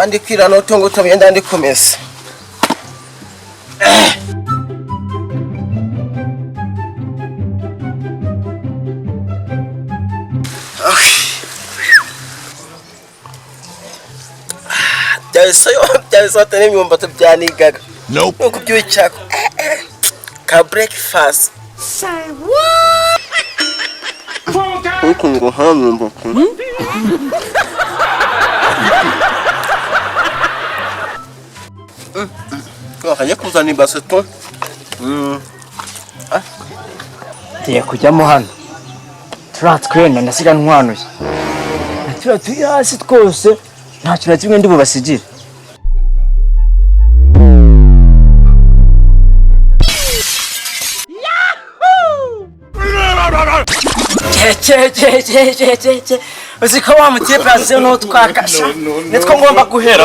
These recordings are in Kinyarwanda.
abandi kwira no tongo tabenda ndi komesa Jaso tane myumba tubyanigaga nope uko byucyako ka breakfast Say what? uko ngo hamumba Wakanye kuzana ibaseto Tiye kujyamo hano turatwena ndasiga ntwanuye natira turi hasi twose nta kintu kimwe ndi bubasigire che uziko wa mutipe azi no twakasha nitwo ngomba guhera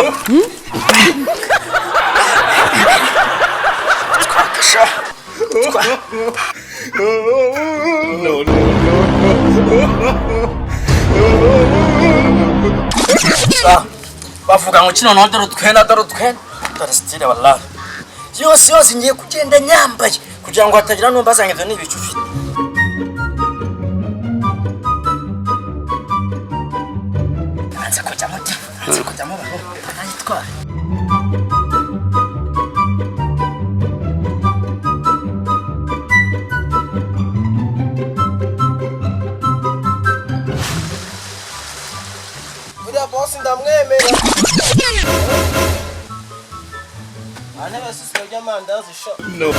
twakasha bavuga ngo kino ndoro twenda stile wallahi yose ngiye kugenda nyambaye kugira ngo hatagira numba zange byo nibicufi anza kujyamo babo nayitwara boss ndamwemera ane basiswe y'amandazi sho no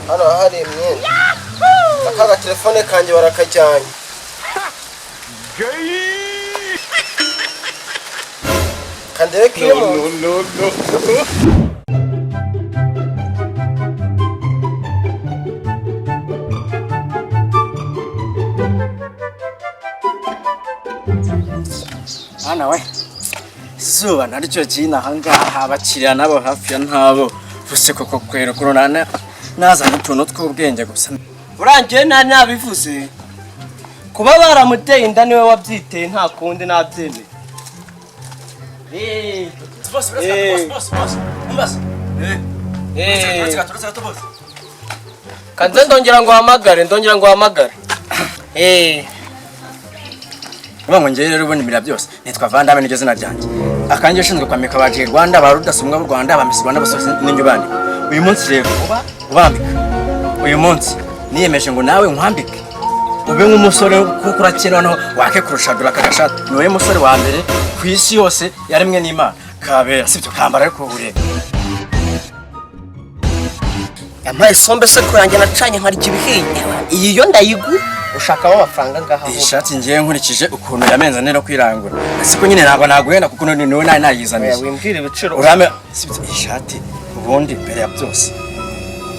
hano hari imyenda akaga telefone kanje barakajyanye kandebe kirimo no ana we zuba naricyo kina hangaha abakiriya nabo hafi ya ntabo buse koko kwera koronana naza n'utuntu tw'ubwenge gusa urangiye nabivuze kuba baramuteye inda niwe wabyiteye nta kundi nabyemeye boss kanze ndongera ngo hamagare Ubango ngiye rero ubona imira byose nitwa Vandame n'iryo zina ryanjye akanje ushinzwe kwamika abaje Rwanda barudasumwa b'u Rwanda bamisi Rwanda bose n'inyo bandi uyu munsi rero ubambika uyu munsi niyemeje ngo nawe nkwambike ube nk'umusore kuko urakira no wake kurushadura kagashata niwe musore wa mbere ku isi yose yaremwe n'Imana kabera sibyo kambara ariko ure yampaye sombe se ko yanjye nacanye nkari kibihiye iyi yo ndayigu ushaka amafaranga ngaha iyi shati ngiye nkurikije ukuntu yamenza nero kwirangura siko nyine ntabwo naguhenda kuko niwe nayizaniye wimbwire ibiciro urame sibyo iyi shati ubundi mbere ya byose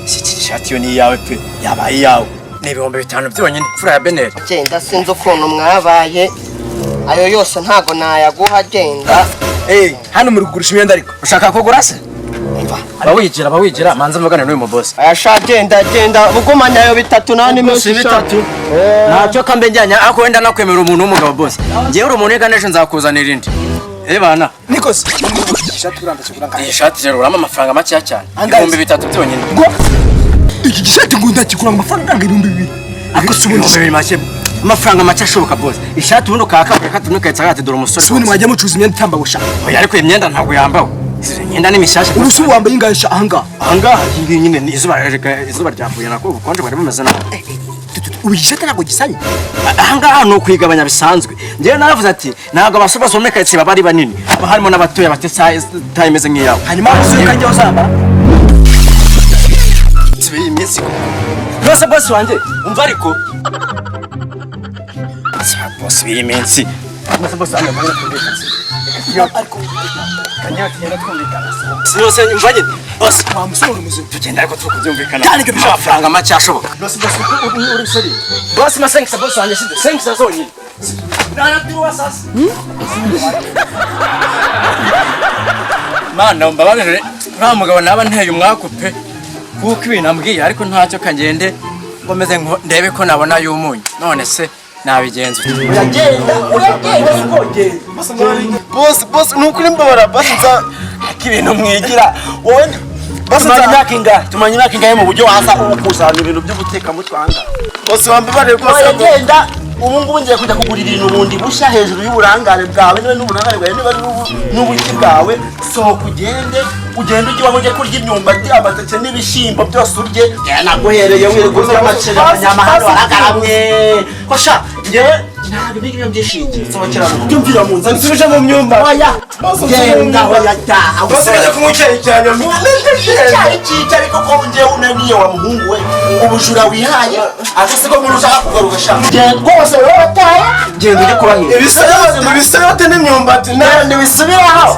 iki shati yo ni yawe pe yabaye yawe ni 500 byonyine fura ya Benel genda sinzi ukuntu mwabaye ayo yose ntago nayaguha genda hano muri kugurisha imyenda ariko ushaka kugura se bawigira manza mvugane n'uyu mu boss ayasha genda bugumanya ayo 3 nani menshi 3 ntacyo kambe njyanya ako wenda nakwemera umuntu w'umugabo boss ngiye uri umuntu yeganisha nzakuzanira indi bana Nikos ishati uranda kiguranga iyi shati rero urama amafaranga make cyane 3 byonyine iki gishati ngo ndakiguranga amafaranga 2,000 akosubona 2,000 make amafaranga make ashoboka boss ishati ubundi ukaka tunukayitsa gati dore umusore sibone mwajya mucuza imyenda itamba gusha oya ariko imyenda ntabwo yambawe imyenda ni mishasha ubusu wambaye ingasha ahangaha iyi nyine ni izuba ryavuye nako ubukonje bari bumeze naho ubishaka ntabwo gisanye ahangaha no kwigabanya bisanzwe ngiye naravuze ati ntabwo abasore bomekayitse babari banini aba harimo n'abatoya batesa timeze nk'iyawe hanyuma usuye kanje uzamba iyi minsi rwose boss wanjye umva ariko boss iyi minsi boss wanjye mbona kumvikana ariko kanya tugenda twumvikana sinose umvanye boss wa musore muzima tugenda ariko tukubyumvikana amafaranga make ashoboka boss uri seri boss ma 5 boss wanjye sinde 5 zonyine Narabyuwa sasa. Mana mbabarire nta mugabo naba nteye umwaku pe kuko ibintu ambwiye ariko ntacyo kangende ngomeze ndebe ko nabona y'umunyu none se nabigenza boss nukuri mbabara boss nza akibintu mwigira wowe boss tumanye imyaka ingahe mu buryo waza ukusanya ibintu byo guteka mutwanga boss wambabare rwose agenda ubu ngubu ngiye kujya kugura ibintu bundi bushya hejuru y'uburangare bwawe niba n'uburangare bwawe niba n'ubuki bwawe sohoka ugende ujye iwawe ujye kurya imyumbati amateke n'ibishyimbo byose urye naguhereye wirirwa amaceri abanyamahanga baragaramye kosha ngewe ntabwo ibyo byishingiye sohokera mu byumvira mu nzira nsubije mu myumba oya genda hoya taha basubije kumwicaye cyane icyo ariko ko ngewe unaniye wa muhungu we ubujura wihaye agase ko muri ushaka kugaruka sha genda rwose wowe wataye genda ujye kubahira ibisayote n'imyumbati nandi bisubiraho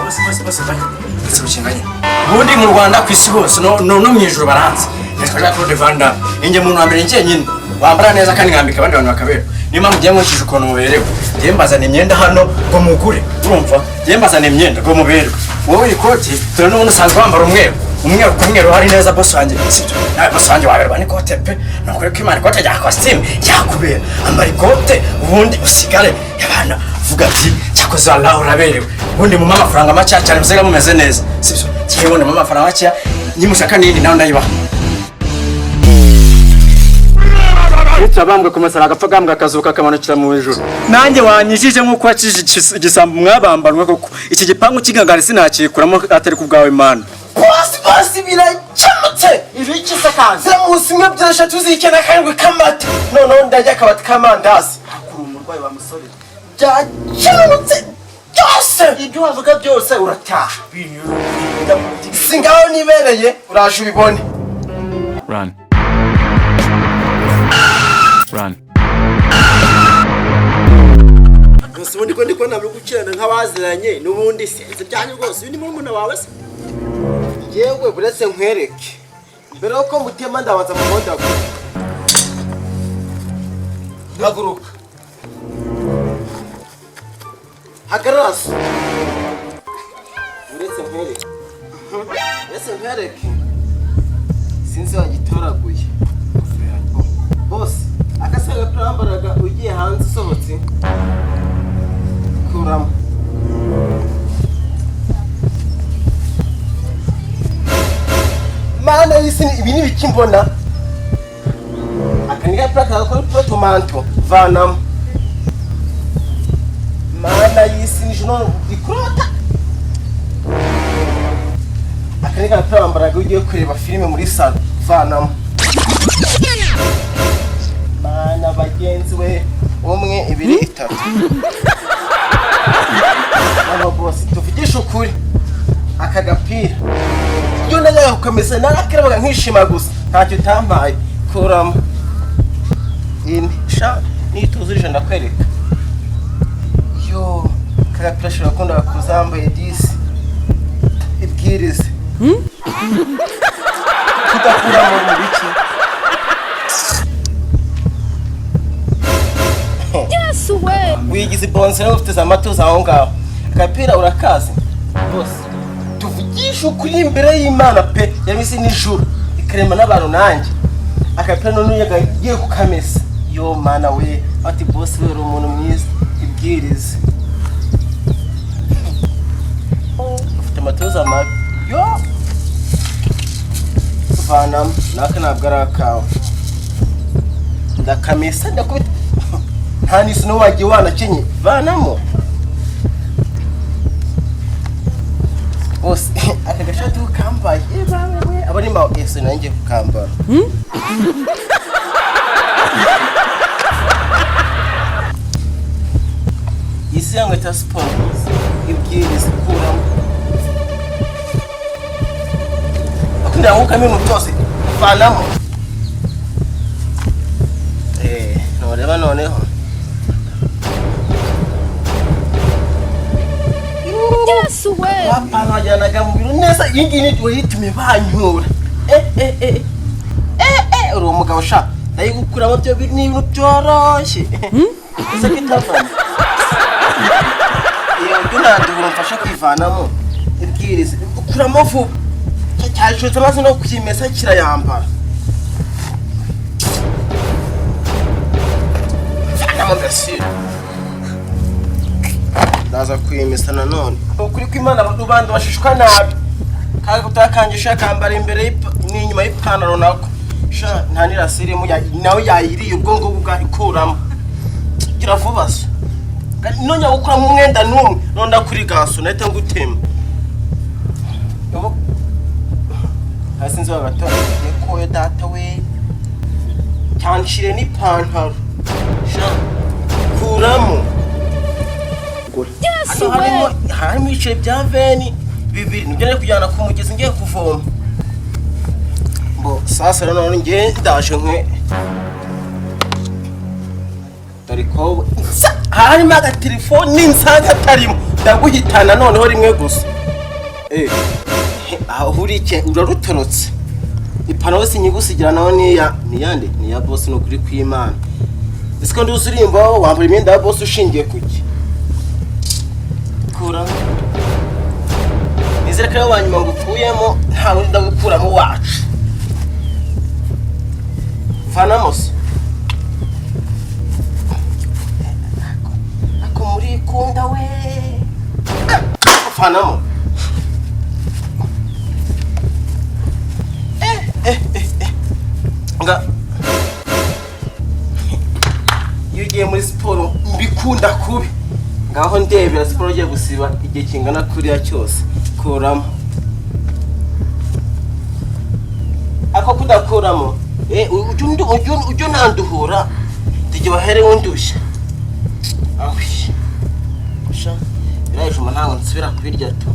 ubundi mu Rwanda ku isi hose no mu ijuru baranze nitwaje Claude Van Damme inge muntu wambere ngiye nyine wambara neza kandi ngambika abandi bantu bakabera niba mugiye mwishije ukuntu muberewe ngiye mbazana imyenda hano ngo mugure urumva ngiye mbazana imyenda ngo muberewe wowe ikoti turi n'ubundi usanzwe wambara umweru hari neza boss wanjye sibyo nawe boss wanjye waberwa n'ikote pe nukuri ko imana ikote rya costume yakubera ambara ikote ubundi usigare yabana vuga ati cyakoze Allah uraberewe ubundi mu amafaranga make cyane musega mumeze neza sibyo kiye mu amafaranga make nyimushaka nindi nawe ndayibaha Itabambwe kumasara agapfa gambwa akazuka kamanukira mu ijuru nanjye wanyishije nkuko wakije igisambo mwabambanwe koko iki gipangu kigangara sinakikuramo atari kubwawe mana boss biracamutse ibiki se kanze munsi mwe byasha tuzikena kandi kamata none ndajya kabati kamandazi akuru umurwayi wa musore byacamutse byose ibyo wavuga byose urataha singaho nibereye uraje ubibone Run. Run. ubundi ko ndiko nabyo gukirana nk'abaziranye n'ubundi sinzi byanyu rwose uyu ni murumuna wawe se yewe buretse nkwereke mbere yuko mutema ndabanza mu moda haguruka hagarara buretse nkwereke sinzi wagitoraguye boss akasaga turambaraga ugiye hanze usohotse kuramo mana yisi ibi ni biki mbona akaniga plaka ko tomato vanam mana yisi ni jono dikrota akaniga turambaraga ugiye kureba filime muri salo vanam mana bagenzi we umwe ibiri itatu aba boss tuvugisha ukuri aka gapira iyo najyaga kukamesa narakirabaga nkishima gusa ntacyo utampaye kuramo ini sha nituzurije ndakwereka yo aka gapira shira kunda kuzambaye disi ibwirize kudakuramo mu biki wigize bonse no ufite amatuza aho ngaho akapira urakaze bose tuvugisha ukuri imbere y'Imana pe yamisi n'ijuru ikarema n'abantu nanjye akapira none yagiye kukamesa yo mana we ati boss we uri umuntu mwiza ibwirize ufite amatuza mabi yo vanam naka ntabwo ari akawe ndakamesa ndakubita nta n'isi no wagiye wanakenye vanamo bose aka gashati ukambaye bawe aba ari mawe ese nanjye kukambara isi yangu ta sport ibwiriza kuramo akunda ukame mu byose vanamo noreba noneho papa najyanaga mu biro neza iyi ngiyi niyo yitumye banyura uri umugabo sha ndayigukuramo byo ni ibintu byoroshye ese kitavana iyo ndunandubura mfasha kwivanamo ibwirize ukuramo vuba cyashutse maze no kwimesa kirayambara vanamo mbese ndaza kwimesa nanone ukuri kw'Imana rubanda bashishwa nabi kaga kutakangisha kambara imbere n'inyuma y'ipantaro nako sha nta nirasirimu nawe yayiriye ubwongo bwa ikuramo gira vuba se nonya gukura mu mwenda numwe nonda kuri gaso nahita ngutema hasi nzo bagatora ko yo data we cyanshire n'ipantaro sha kuramo harimo ibice bya veni bibiri nibyo nari kujyana ku mugezi ngiye kuvoma mbo sasa none ngiye ndaje nkwe tariko harimo agatelefoni n'insaga atarimo ndaguhitana noneho rimwe gusa aho urike urarutorotse ipantaro sinyigusigira naho niyande niya boss no kuri kw'Imana ese ndi usurimba wambara imyenda ya boss ushingiye kuki kura nizere ko wanyuma ngupfuyemo nta wundi ndagukuramo wacu vanamos ako muri kunda we vanamo nga yugiye muri siporo mbikunda kubi ngaho ndebera siporo ugiye gusiba igihe kingana kuriya cyose kuramo ako kudakuramo ujyo nanduhura tujye bahere wundushya ahwi sha biraje umuntu ntago nsubira kubirya tu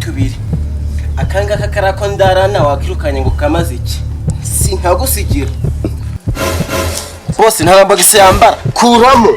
tubiri akanga kakarako ndarana wakirukanye ngo kamaze iki sinkagusigira bose nta mbagise yambara kuramo